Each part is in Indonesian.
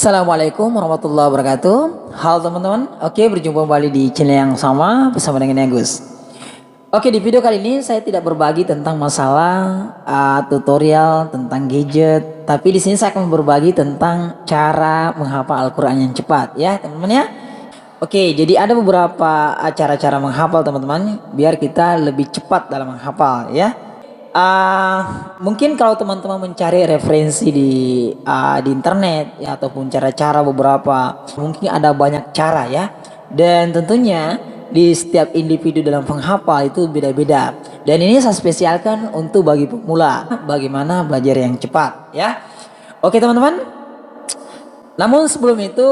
Assalamualaikum warahmatullahi wabarakatuh. Halo teman-teman. Oke, berjumpa kembali di channel yang sama bersama dengan Agus. Oke, di video kali ini saya tidak berbagi tentang masalah tutorial tentang gadget, tapi di sini saya akan berbagi tentang cara menghafal Al-Qur'an yang cepat ya, teman-teman ya. Oke, jadi ada beberapa cara-cara menghafal teman-teman biar kita lebih cepat dalam menghafal ya. Mungkin kalau teman-teman mencari referensi di internet ya, ataupun cara-cara beberapa, mungkin ada banyak cara ya, dan tentunya di setiap individu dalam penghafal itu beda-beda, dan ini saya spesialkan untuk bagi pemula bagaimana belajar yang cepat ya. Oke teman-teman, namun sebelum itu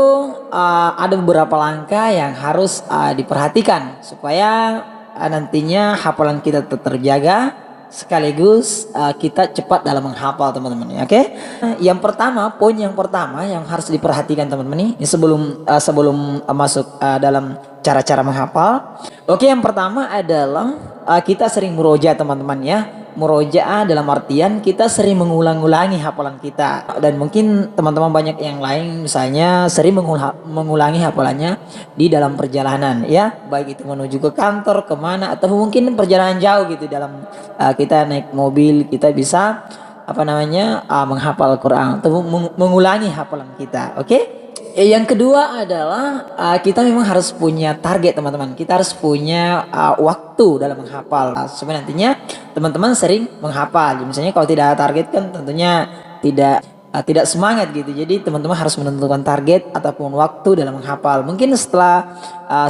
ada beberapa langkah yang harus diperhatikan supaya nantinya hafalan kita tetap terjaga sekaligus kita cepat dalam menghafal teman-teman ya. Oke, yang pertama, poin yang pertama yang harus diperhatikan teman-teman ini sebelum masuk dalam cara-cara menghafal. Oke, yang pertama adalah kita sering murojaah teman-teman ya. Murojaah dalam artian kita sering mengulang-ulangi hafalan kita, dan mungkin teman-teman banyak yang lain misalnya sering mengulangi hafalannya di dalam perjalanan ya, baik itu menuju ke kantor, kemana, atau mungkin perjalanan jauh gitu, dalam kita naik mobil kita bisa menghafal Al-Quran atau mengulangi hafalan kita. Oke. Yang kedua adalah kita memang harus punya target teman-teman. Kita harus punya waktu dalam menghafal supaya nantinya teman-teman sering menghafal. Misalnya kalau tidak ada target kan tentunya tidak semangat gitu. Jadi teman-teman harus menentukan target ataupun waktu dalam menghafal. Mungkin setelah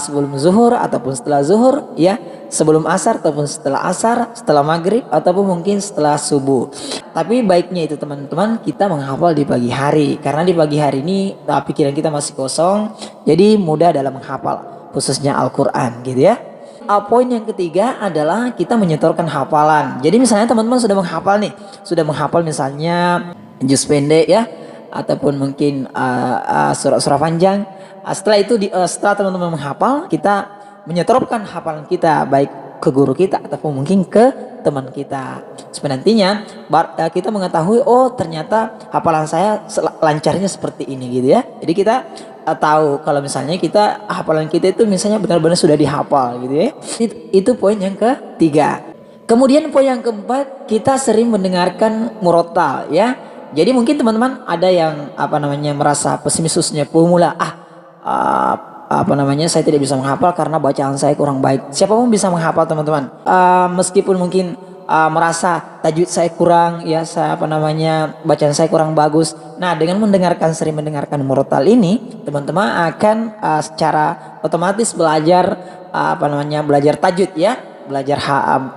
sebelum zuhur ataupun setelah zuhur ya, sebelum asar ataupun setelah asar, setelah maghrib ataupun mungkin setelah subuh. Tapi baiknya itu teman-teman kita menghafal di pagi hari, karena di pagi hari ini pikiran kita masih kosong, jadi mudah dalam menghafal khususnya Al-Quran gitu ya. Poin yang ketiga adalah kita menyetorkan hafalan. Jadi misalnya teman-teman sudah menghafal misalnya juz pendek ya, ataupun mungkin surah-surah panjang. Setelah teman-teman menghafal, kita menyetorkan hafalan kita baik ke guru kita ataupun mungkin ke teman kita, supaya nantinya kita mengetahui, oh ternyata hafalan saya lancarnya seperti ini gitu ya. Jadi kita tahu kalau misalnya hafalan kita itu misalnya benar-benar sudah dihafal gitu ya. Itu poin yang ketiga. Kemudian poin yang keempat, kita sering mendengarkan murotal ya. Jadi mungkin teman-teman ada yang merasa pesimis khususnya pemula, saya tidak bisa menghafal karena bacaan saya kurang baik. Siapapun bisa menghafal teman-teman. Meskipun mungkin merasa tajwid saya kurang ya, bacaan saya kurang bagus. Nah, dengan sering mendengarkan murotal ini, teman-teman akan secara otomatis belajar belajar tajwid ya,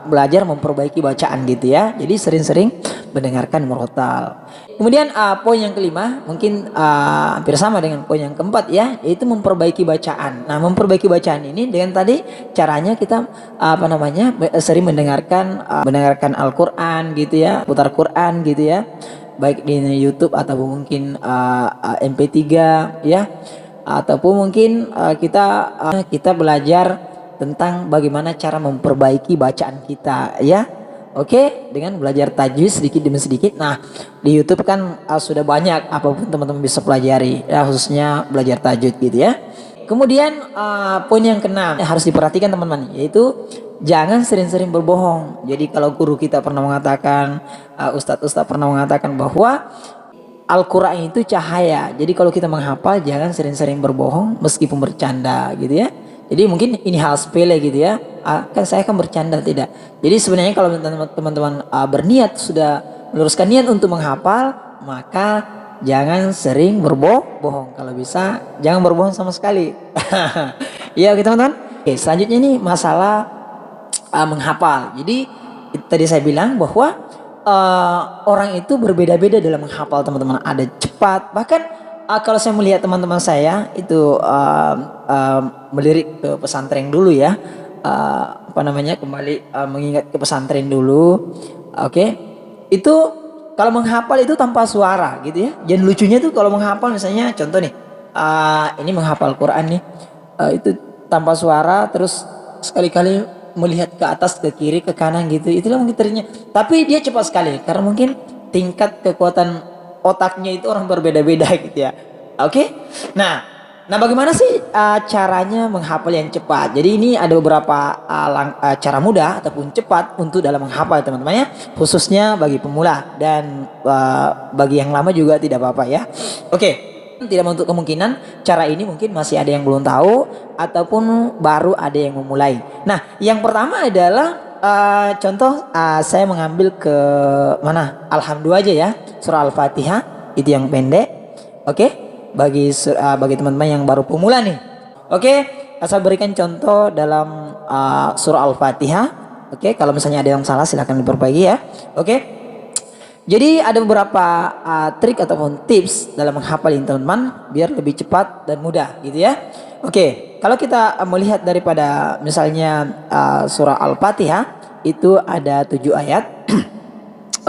belajar memperbaiki bacaan gitu ya. Jadi sering-sering mendengarkan murotal. Kemudian poin yang kelima mungkin hampir sama dengan poin yang keempat ya, yaitu memperbaiki bacaan. Nah, memperbaiki bacaan ini dengan tadi caranya kita sering mendengarkan Al-Qur'an gitu ya, putar Qur'an gitu ya, baik di YouTube ataupun mungkin MP3 ya, ataupun mungkin kita belajar tentang bagaimana cara memperbaiki bacaan kita ya. Oke, dengan belajar tajwid sedikit demi sedikit. Nah, di YouTube kan sudah banyak apapun teman-teman bisa pelajari ya, khususnya belajar tajwid gitu ya. Kemudian poin yang keenam harus diperhatikan teman-teman, yaitu jangan sering-sering berbohong. Jadi kalau guru kita pernah mengatakan, ustadz pernah mengatakan bahwa Al-Quran itu cahaya. Jadi kalau kita menghafal jangan sering-sering berbohong meskipun bercanda gitu ya. Jadi mungkin ini hal sepele gitu ya, kan saya akan bercanda, tidak. Jadi sebenarnya kalau teman-teman berniat, sudah meluruskan niat untuk menghafal, maka jangan sering berbohong. Kalau bisa jangan berbohong sama sekali. Ya oke teman-teman. Oke, selanjutnya ini masalah menghafal. Jadi tadi saya bilang bahwa orang itu berbeda-beda dalam menghafal teman-teman. Ada cepat, bahkan kalau saya melihat teman-teman saya itu melirik ke pesantren dulu ya, kembali mengingat ke pesantren dulu. Oke. Itu kalau menghafal itu tanpa suara gitu ya. Dan lucunya tuh kalau menghafal misalnya contoh nih, ini menghafal Quran nih, itu tanpa suara, terus sekali-kali melihat ke atas, ke kiri, ke kanan gitu. Itulah mungkin ternyata. Tapi dia cepat sekali karena mungkin tingkat kekuatan otaknya itu orang berbeda-beda gitu ya. Oke. Nah, bagaimana sih caranya menghafal yang cepat? Jadi ini ada beberapa cara mudah ataupun cepat untuk dalam menghafal teman-teman ya, khususnya bagi pemula dan bagi yang lama juga tidak apa-apa ya. Oke. Tidak menutup kemungkinan cara ini mungkin masih ada yang belum tahu ataupun baru ada yang memulai. Nah, yang pertama adalah contoh saya mengambil ke mana? Alhamdulillah aja ya, surah Al-Fatihah itu yang pendek. Oke, bagi teman-teman yang baru pemula nih. Oke, saya berikan contoh dalam surah Al-Fatihah. Oke, kalau misalnya ada yang salah silahkan diperbaiki ya. Oke. Jadi ada beberapa trik ataupun tips dalam menghafal ini teman-teman biar lebih cepat dan mudah gitu ya. Oke, kalau kita melihat daripada misalnya surah Al-Fatihah itu ada 7 ayat.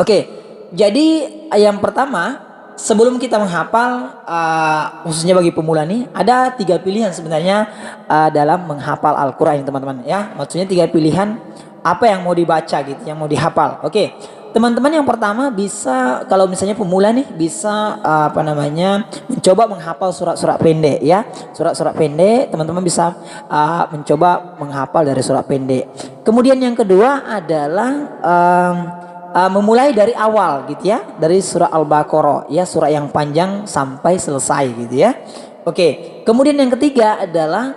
Oke, jadi yang pertama sebelum kita menghafal khususnya bagi pemula nih ada 3 pilihan sebenarnya dalam menghafal Al-Quran teman-teman ya. Maksudnya 3 pilihan apa yang mau dibaca gitu, yang mau dihafal. Oke. Teman-teman yang pertama bisa kalau misalnya pemula nih bisa mencoba menghafal surat-surat pendek ya. Surat-surat pendek teman-teman bisa mencoba menghafal dari surat pendek. Kemudian yang kedua adalah memulai dari awal gitu ya, dari surah Al-Baqarah ya, surah yang panjang sampai selesai gitu ya. Oke. Kemudian yang ketiga adalah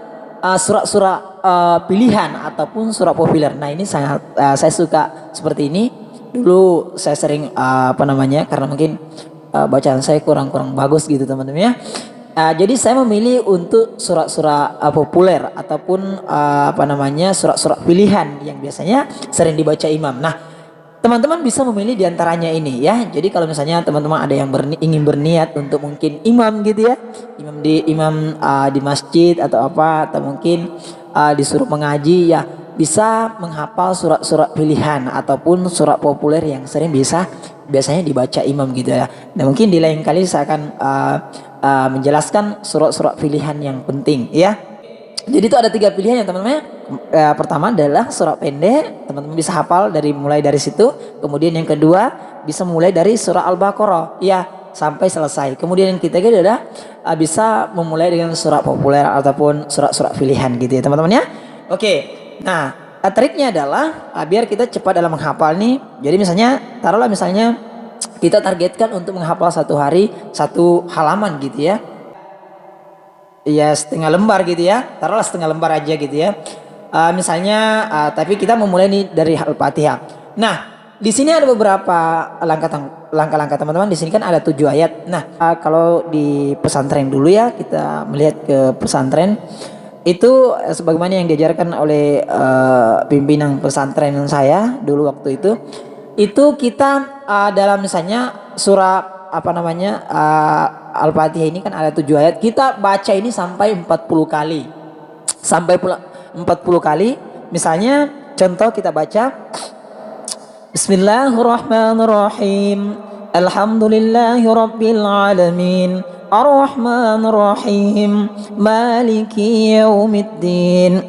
surat-surat pilihan ataupun surat populer. Nah, ini sangat saya suka seperti ini. Dulu saya sering karena mungkin bacaan saya kurang bagus gitu teman-teman ya. Jadi saya memilih untuk surat-surat populer ataupun surat-surat pilihan yang biasanya sering dibaca imam. Nah, teman-teman bisa memilih diantaranya ini ya. Jadi kalau misalnya teman-teman ada yang ingin berniat untuk mungkin imam gitu ya, imam di masjid atau apa, atau mungkin disuruh mengaji ya, bisa menghafal surat-surat pilihan ataupun surat populer yang sering biasanya dibaca imam gitu ya. Dan mungkin di lain kali saya akan menjelaskan surat-surat pilihan yang penting ya. Jadi itu ada 3 pilihan ya teman-teman. Pertama adalah surat pendek, teman-teman bisa hafal mulai dari situ. Kemudian yang kedua bisa mulai dari surah Al-Baqarah ya sampai selesai. Kemudian yang ketiga adalah bisa memulai dengan surat populer ataupun surat-surat pilihan gitu ya teman-teman ya. Oke. Nah, triknya adalah biar kita cepat dalam menghafal nih. Jadi taruhlah misalnya kita targetkan untuk menghafal 1 hari 1 halaman gitu ya. Ya setengah lembar gitu ya. Taruhlah setengah lembar aja gitu ya. Tapi kita memulai nih dari Al-Fatihah. Nah, di sini ada beberapa langkah-langkah teman-teman. Di sini kan ada 7 ayat. Nah, kalau di pesantren dulu ya, kita melihat ke pesantren. Itu sebagaimana yang diajarkan oleh pimpinan pesantren saya dulu waktu itu kita dalam misalnya surah Al-Fatihah ini kan ada 7 ayat, kita baca ini sampai 40 kali pula 40 kali. Misalnya contoh kita baca Bismillahirrahmanirrahim, Alhamdulillahirabbil alamin, Ar-Rahmanir-Rahim, Maliki Yaumiddin,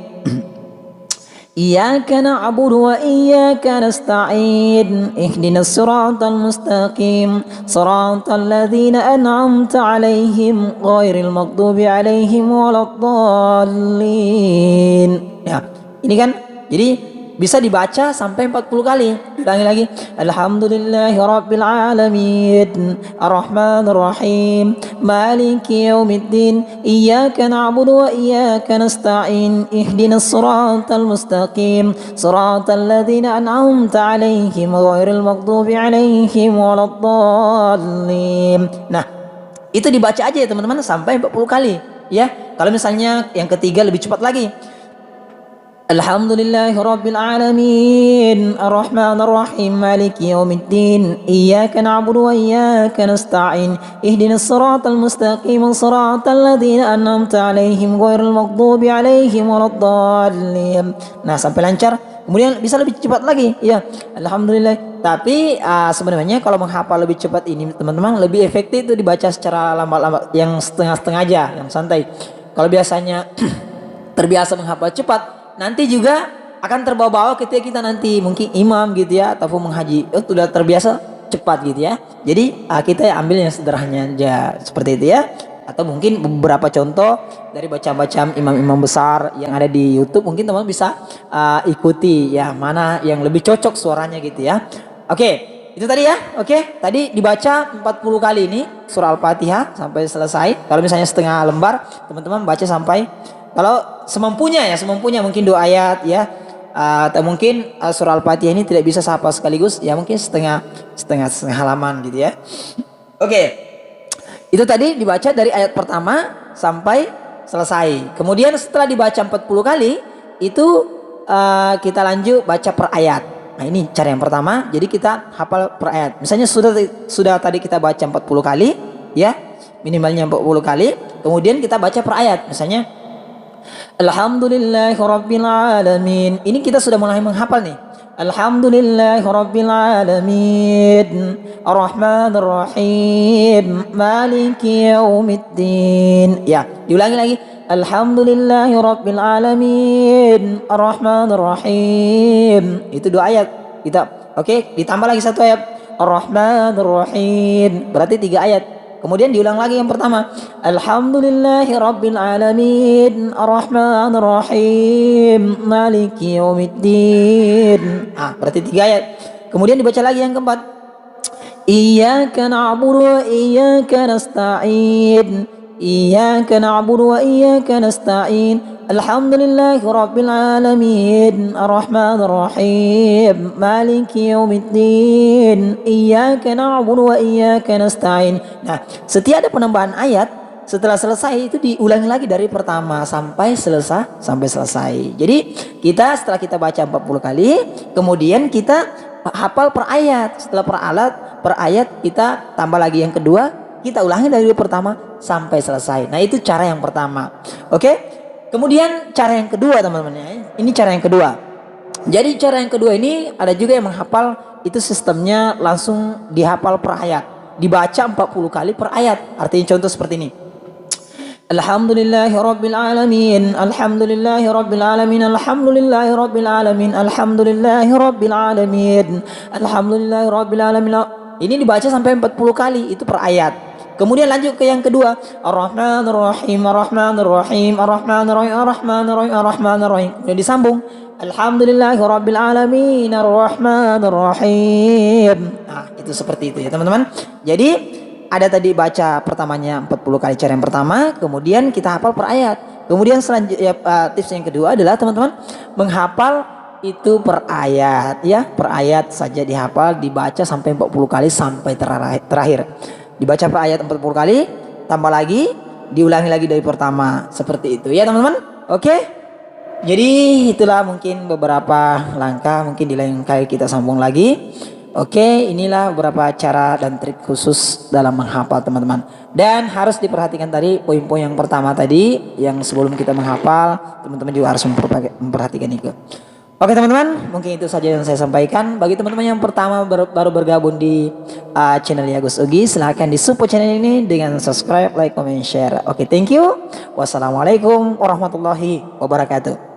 Iyyaka na'budu wa iyyaka nasta'in, Ihdinas siratal mustaqim, siratal ladzina an'amta 'alaihim, ghairil maghdubi 'alaihim waladdallin. Ya, ini kan jadi bisa dibaca sampai 40 kali. Ulangi lagi. Alhamdulillahirabbil alamin, Ar-Rahmanir Rahim, Maliki Yaumiddin, Iyyaka na'budu wa iyyaka nasta'in, Ihdinas siratal mustaqim, siratal ladzina an'amta 'alaihim, ghairil maghdubi 'alaihim waladdallin. Nah, itu dibaca aja ya teman-teman sampai 40 kali ya. Kalau misalnya yang ketiga lebih cepat lagi. Alhamdulillahirabbil alamin, Ar-Rahmanir Rahim, Maliki Yaumiddin, Iyyaka na'budu wa iyyaka nasta'in, Ihdinas siratal mustaqim, siratal ladzina an'amta 'alaihim, ghairil maghdubi 'alaihim waladdallin. Nah, sampai lancar. Kemudian bisa lebih cepat lagi ya. Alhamdulillah. Tapi sebenarnya kalau menghafal lebih cepat ini teman-teman lebih efektif itu dibaca secara lambat-lambat, yang setengah-setengah aja, yang santai. Kalau biasanya terbiasa menghafal cepat, nanti juga akan terbawa-bawa ketika kita nanti mungkin imam gitu ya ataupun menghaji, sudah terbiasa cepat gitu ya. Jadi kita ambil yang sederhana aja seperti itu ya. atau mungkin beberapa contoh dari bacaan-bacaan imam-imam besar yang ada di YouTube, mungkin teman-teman bisa ikuti ya, mana yang lebih cocok suaranya gitu ya. Oke, itu tadi ya. Oke, tadi dibaca 40 kali ini surah Al-Fatihah sampai selesai. Kalau misalnya setengah lembar, teman-teman baca sampai, kalau semampunya ya, semampunya mungkin 2 ayat ya. Atau mungkin surah Al-Fatihah ini tidak bisa sehafal sekaligus ya, mungkin setengah halaman gitu ya. Oke, itu tadi dibaca dari ayat pertama sampai selesai. Kemudian setelah dibaca 40 kali itu kita lanjut baca per ayat. Nah ini cara yang pertama, jadi kita hafal per ayat. Misalnya sudah tadi kita baca 40 kali ya, minimalnya 40 kali. Kemudian kita baca per ayat, misalnya Alhamdulillahirabbil alamin. Ini kita sudah mulai menghafal nih. Alhamdulillahirabbil alamin. Arrahmanir rahim. Maliki yaumiddin. Ya, diulangi lagi. Alhamdulillahirabbil alamin. Arrahmanir rahim. Itu 2 ayat. Kita oke, ditambah lagi 1 ayat. Arrahmanir rahim. Berarti 3 ayat. Kemudian diulang lagi yang pertama. Alhamdulillahirabbil alamin, arrahmanir rahim, maliki yaumiddin. Berarti 3 ayat. Kemudian dibaca lagi yang keempat. Iyyaka na'budu wa iyyaka nasta'in. Iyyaka na'budu wa iyyaka nasta'in. Alhamdulillahirabbil alamin, arrahmanir rahim, maliki yaumiddin. Iyyaka na'budu wa iyyaka nasta'in. Nah, setiap ada penambahan ayat setelah selesai itu diulangi lagi dari pertama sampai selesai. Jadi kita setelah kita baca 40 kali, kemudian kita hafal per ayat. Setelah per ayat kita tambah lagi yang kedua, kita ulangi dari pertama sampai selesai. Nah, itu cara yang pertama. Oke? Kemudian cara yang kedua teman-teman ya. Ini cara yang kedua. Jadi cara yang kedua ini ada juga yang menghafal, itu sistemnya langsung dihafal per ayat. Dibaca 40 kali per ayat. Artinya contoh seperti ini. Alhamdulillahirabbil alamin. Alhamdulillahirabbil alamin. Alhamdulillahirabbil alamin. Alhamdulillahirabbil alamin. Alhamdulillahirabbil alamin. Ini dibaca sampai 40 kali, itu per ayat. Kemudian lanjut ke yang kedua. Ar-Rahmanir Rahim, Ar-Rahmanir Rahim, Ar-Rahmanir Rahim, Ar-Rahmanir Rahim, Ar-Rahmanir Rahim. Kemudian disambung. Alhamdulillahirabbil alamin, Ar-Rahmanir Rahim. Nah, itu seperti itu ya, teman-teman. Jadi ada tadi baca pertamanya 40 kali cara yang pertama, kemudian kita hafal per ayat. Kemudian selanjutnya tips yang kedua adalah teman-teman menghafal itu per ayat ya, per ayat saja dihafal, dibaca sampai 40 kali sampai terakhir. Dibaca per ayat 40 kali, tambah lagi, diulangi lagi dari pertama. Seperti itu ya teman-teman. Oke. Jadi itulah mungkin beberapa langkah, mungkin di lain kali kita sambung lagi. Oke, inilah beberapa cara dan trik khusus dalam menghafal teman-teman. Dan harus diperhatikan tadi poin-poin yang pertama tadi, yang sebelum kita menghafal, teman-teman juga harus memperhatikan itu. Oke teman-teman, mungkin itu saja yang saya sampaikan. Bagi teman-teman yang pertama baru bergabung di channel Agus Ugi, silahkan di support channel ini dengan subscribe, like, comment, share. Oke, thank you. Wassalamualaikum warahmatullahi wabarakatuh.